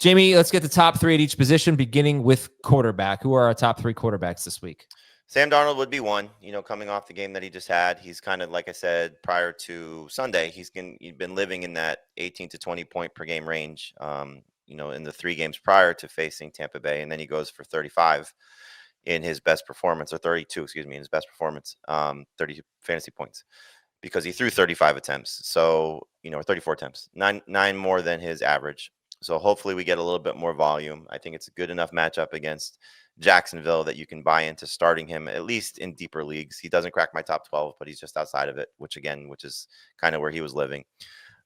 Jamey, let's get the top three at each position, beginning with quarterback. Who are our top three quarterbacks this week? Sam Darnold would be one, coming off the game that he just had. He's kind of, like I said, prior to Sunday, he's been living in that 18 to 20 point per game range, in the 3 games prior to facing Tampa Bay. And then he goes for 35 in his best performance, or 32, in his best performance, 30 fantasy points, because he threw 35 attempts. So, 34 attempts, nine more than his average. So hopefully we get a little bit more volume. I think it's a good enough matchup against Jacksonville that you can buy into starting him, at least in deeper leagues. He doesn't crack my top 12, but he's just outside of it, which is kind of where he was living.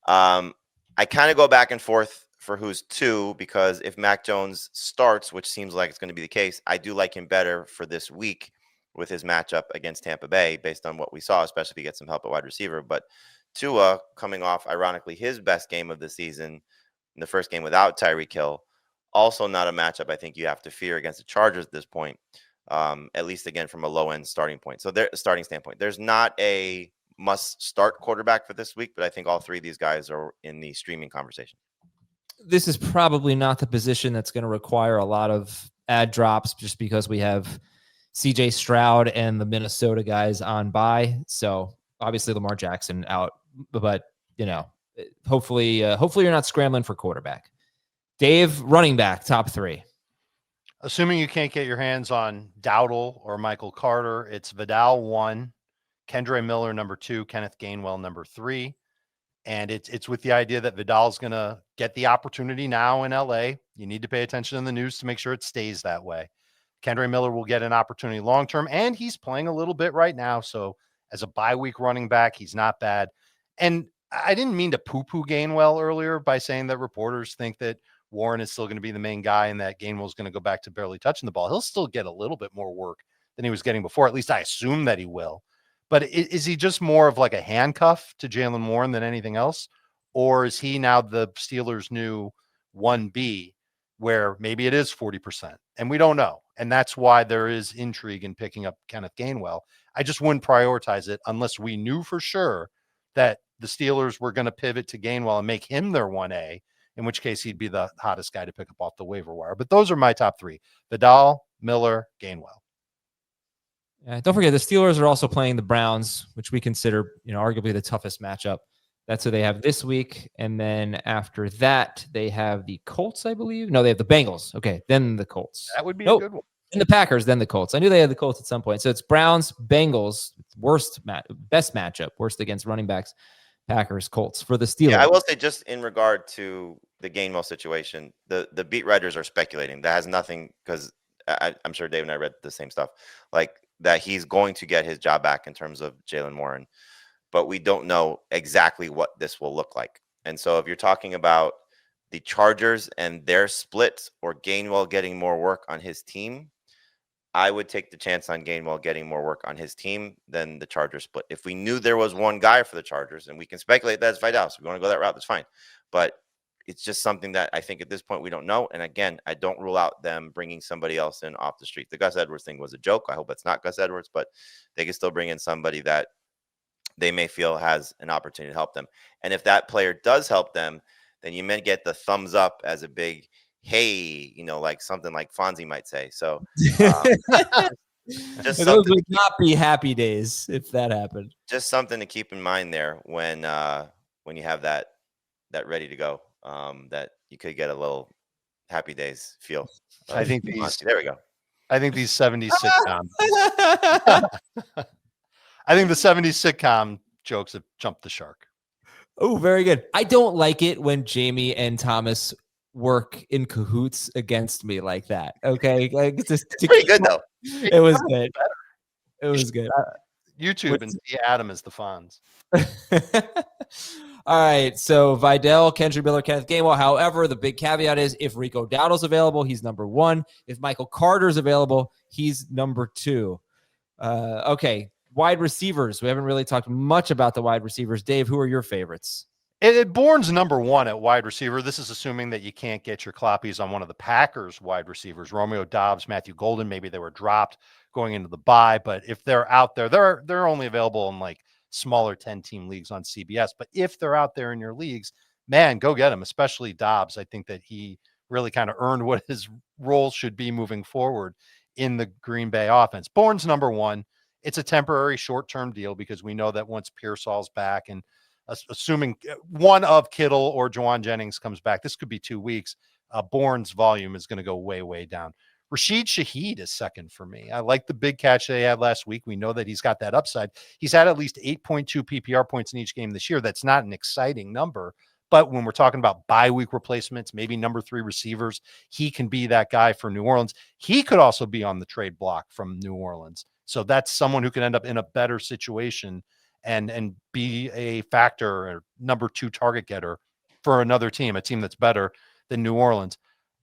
I kind of go back and forth for who's 2, because if Mac Jones starts, which seems like it's going to be the case, I do like him better for this week with his matchup against Tampa Bay, based on what we saw, especially if he gets some help at wide receiver. But Tua, coming off, ironically, his best game of the season in the first game without Tyreek Hill, also not a matchup I think you have to fear against the Chargers at this point, at least, again, from a low-end starting point. So starting standpoint, there's not a must-start quarterback for this week, but I think all 3 of these guys are in the streaming conversation. This is probably not the position that's going to require a lot of ad drops, just because we have CJ Stroud and the Minnesota guys on bye. So obviously Lamar Jackson out, but hopefully you're not scrambling for quarterback. Dave, running back, top 3. Assuming you can't get your hands on Dowdle or Michael Carter, it's Vidal 1, Kendre Miller number 2, Kenneth Gainwell number 3. And it's with the idea that Vidal's going to get the opportunity now in LA. You need to pay attention in the news to make sure it stays that way. Kendre Miller will get an opportunity long-term, and he's playing a little bit right now. So as a bye week running back, he's not bad. And I didn't mean to poo-poo Gainwell earlier by saying that reporters think that Warren is still going to be the main guy and that Gainwell's going to go back to barely touching the ball. He'll still get a little bit more work than he was getting before. At least I assume that he will. But is he just more of like a handcuff to Jaylen Warren than anything else? Or is he now the Steelers' new 1B, where maybe it is 40%? And we don't know. And that's why there is intrigue in picking up Kenneth Gainwell. I just wouldn't prioritize it unless we knew for sure that the Steelers were going to pivot to Gainwell and make him their 1A, in which case he'd be the hottest guy to pick up off the waiver wire. But those are my top 3: Vidal, Miller, Gainwell. Don't forget, the Steelers are also playing the Browns, which we consider, arguably the toughest matchup. That's who they have this week. And then after that, they have the Colts, I believe. No, they have the Bengals. Okay, then the Colts. That would be a good one. And the Packers, then the Colts. I knew they had the Colts at some point. So it's Browns, Bengals, best matchup, worst against running backs, Packers, Colts for the Steelers. Yeah, I will say, just in regard to the Gainwell situation, the beat writers are speculating. That has nothing, because I'm sure Dave and I read the same stuff, like that he's going to get his job back in terms of Jaylen Warren, but we don't know exactly what this will look like. And so if you're talking about the Chargers and their split, or Gainwell getting more work on his team, I would take the chance on Gainwell getting more work on his team than the Chargers split. If we knew there was one guy for the Chargers, and we can speculate that it's Vidal, so if we want to go that route, that's fine. But it's just something that I think at this point we don't know. And again, I don't rule out them bringing somebody else in off the street. The Gus Edwards thing was a joke. I hope it's not Gus Edwards, but they can still bring in somebody that they may feel has an opportunity to help them. And if that player does help them, then you may get the thumbs up as a big, hey, like something like Fonzie might say. So just those would not be happy days if that happened. Just something to keep in mind there when you have that ready to go, that you could get a little happy days feel. I think there we go. I think these 70s sitcoms. I think the 70s sitcom jokes have jumped the shark. Oh, very good. I don't like it when Jamey and Thomas work in cahoots against me like that. Okay, pretty good though. It was good. It was good. YouTube and see Adam as the Fonz. All right, so Vidal, Kendre Miller, Kenneth Gainwell. However, the big caveat is if Rico Dowdle's available, he's number 1. If Michael Carter's available, he's number 2. Okay, wide receivers. We haven't really talked much about the wide receivers. Dave, who are your favorites? Bourne's number 1 at wide receiver. This is assuming that you can't get your cloppies on one of the Packers wide receivers, Romeo Doubs, Matthew Golden. Maybe they were dropped going into the bye, but if they're out there, they're only available in like smaller 10-team leagues on CBS. But if they're out there in your leagues, man, go get them, especially Doubs. I think that he really kind of earned what his role should be moving forward in the Green Bay offense. Bourne's number one. It's a temporary short-term deal because we know that once Pearsall's back and assuming one of Kittle or Juwan Jennings comes back, this could be 2 weeks. Bourne's volume is going to go way, way down. Rashid Shaheed is second for me. I like the big catch they had last week. We know that he's got that upside. He's had at least 8.2 PPR points in each game this year. That's not an exciting number. But when we're talking about bye week replacements, maybe number 3 receivers, he can be that guy for New Orleans. He could also be on the trade block from New Orleans. So that's someone who can end up in a better situation and be a factor or number 2 target getter for another team, a team that's better than New Orleans.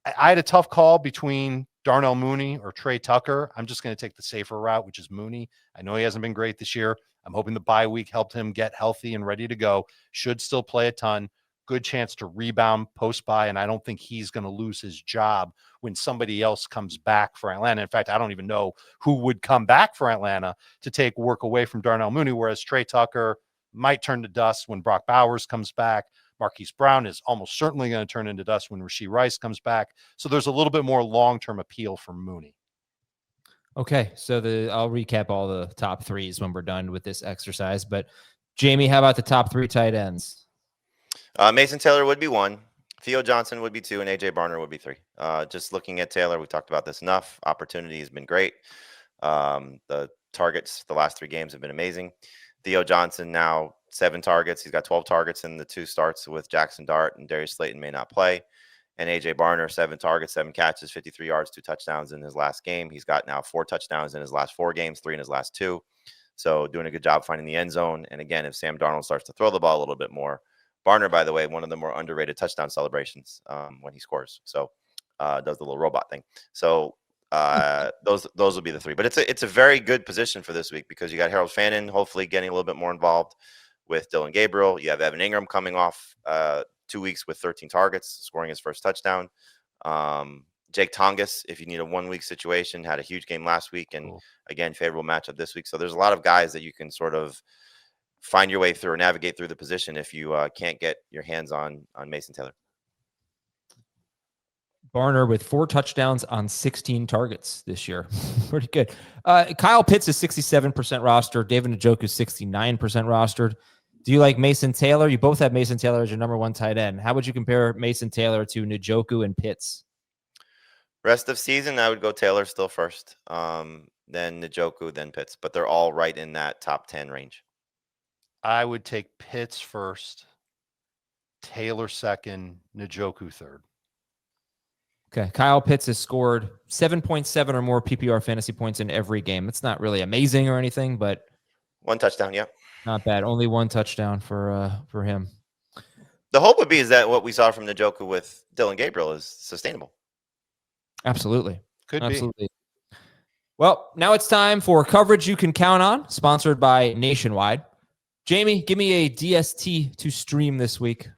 I had a tough call between Darnell Mooney or Trey Tucker. I'm just going to take the safer route, which is Mooney. I know he hasn't been great this year. I'm hoping the bye week helped him get healthy and ready to go. Should still play a ton. Good chance to rebound post-bye, and I don't think he's going to lose his job when somebody else comes back for Atlanta. In fact, I don't even know who would come back for Atlanta to take work away from Darnell Mooney, whereas Trey Tucker might turn to dust when Brock Bowers comes back. Marquise Brown is almost certainly going to turn into dust when Rashee Rice comes back. So there's a little bit more long-term appeal for Mooney. Okay, so I'll recap all the top threes when we're done with this exercise. But Jamey, how about the top 3 tight ends? Mason Taylor would be 1. Theo Johnson would be 2, and AJ Barner would be 3. Just looking at Taylor, we talked about this enough. Opportunity has been great. The targets the last 3 games have been amazing. Theo Johnson now 7 targets. He's got 12 targets in the 2 starts with Jackson Dart, and Darius Slayton may not play. And AJ Barner, 7 targets, 7 catches, 53 yards, 2 touchdowns in his last game. He's got now 4 touchdowns in his last 4 games, 3 in his last 2. So doing a good job finding the end zone. And again, if Sam Darnold starts to throw the ball a little bit more, Barner, by the way, one of the more underrated touchdown celebrations when he scores. So does the little robot thing. So those will be the 3. But it's a very good position for this week because you got Harold Fannin hopefully getting a little bit more involved with Dylan Gabriel. You have Evan Ingram coming off 2 weeks with 13 targets, scoring his first touchdown. Jake Tongas, if you need a 1-week situation, had a huge game last week, and again, favorable matchup this week. So there's a lot of guys that you can sort of find your way through or navigate through the position if you can't get your hands on Mason Taylor. Barner with 4 touchdowns on 16 targets this year. Pretty good. Kyle Pitts is 67% rostered. David Njoku 69% rostered. Do you like Mason Taylor? You both have Mason Taylor as your number 1 tight end. How would you compare Mason Taylor to Njoku and Pitts? Rest of season, I would go Taylor still first, then Njoku, then Pitts. But they're all right in that top 10 range. I would take Pitts first, Taylor second, Njoku third. Okay. Kyle Pitts has scored 7.7 or more PPR fantasy points in every game. It's not really amazing or anything, but 1 touchdown, yeah. Not bad. Only 1 touchdown for him. The hope would be is that what we saw from Njoku with Dylan Gabriel is sustainable. Absolutely. Could Absolutely. Be. Well, now it's time for coverage you can count on, sponsored by Nationwide. Jamey, give me a DST to stream this week.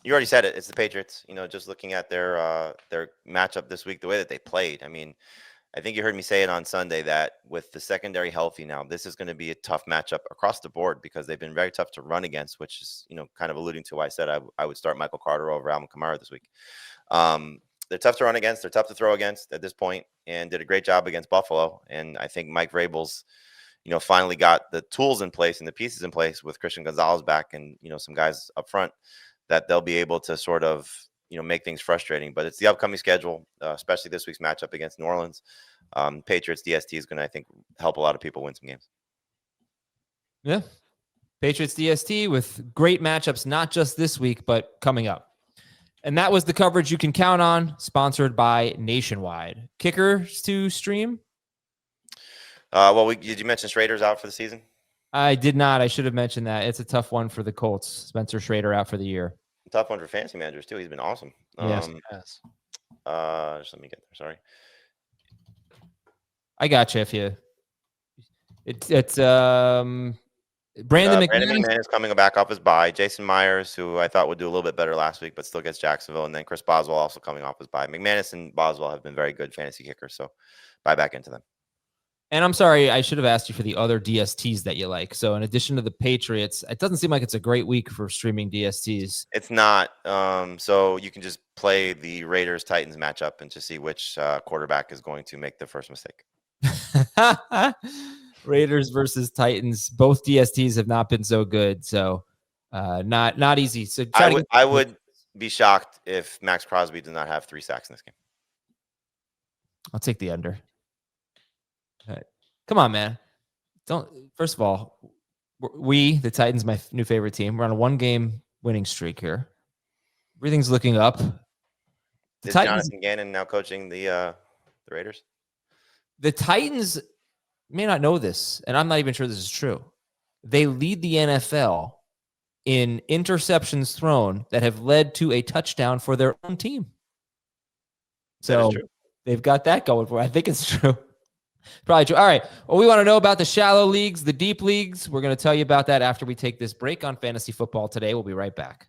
You already said it. It's the Patriots. Just looking at their matchup this week, the way that they played. I mean, I think you heard me say it on Sunday that with the secondary healthy now, this is going to be a tough matchup across the board because they've been very tough to run against, which is, kind of alluding to why I said I would start Michael Carter over Alvin Kamara this week. They're tough to run against. They're tough to throw against at this point, and did a great job against Buffalo. And I think Mike Vrabel's, finally got the tools in place and the pieces in place with Christian Gonzalez back and, some guys up front that they'll be able to sort of, make things frustrating. But it's the upcoming schedule, especially this week's matchup against New Orleans. Patriots DST is going to, I think, help a lot of people win some games. Yeah. Patriots DST with great matchups, not just this week, but coming up. And that was the coverage you can count on, sponsored by Nationwide. Kickers to stream? Did you mention Schrader's out for the season? I did not. I should have mentioned that. It's a tough one for the Colts. Spencer Schrader out for the year. Tough one for fantasy managers, too. He's been awesome. Yes. Just let me get there. Sorry. I got you. It's Brandon McManus is coming back off his bye. Jason Myers, who I thought would do a little bit better last week, but still gets Jacksonville. And then Chris Boswell also coming off his bye. McManus and Boswell have been very good fantasy kickers, so buy back into them. And I'm sorry, I should have asked you for the other DSTs that you like. So in addition to the Patriots, it doesn't seem like it's a great week for streaming DSTs. It's not. So you can just play the Raiders Titans matchup and just see which quarterback is going to make the first mistake. Raiders versus Titans. Both DSTs have not been so good. So not easy. So I would be shocked if Max Crosby did not have 3 sacks in this game. I'll take the under. All right. Come on, man. First of all, the Titans, my new favorite team, we're on a 1-game winning streak here. Everything's looking up. Is Jonathan Gannon now coaching the Raiders? The Titans may not know this, and I'm not even sure this is true. They lead the NFL in interceptions thrown that have led to a touchdown for their own team. So they've got that going for it. I think it's true. Probably true. All right. Well, we want to know about the shallow leagues, the deep leagues. We're going to tell you about that after we take this break on fantasy football today. We'll be right back.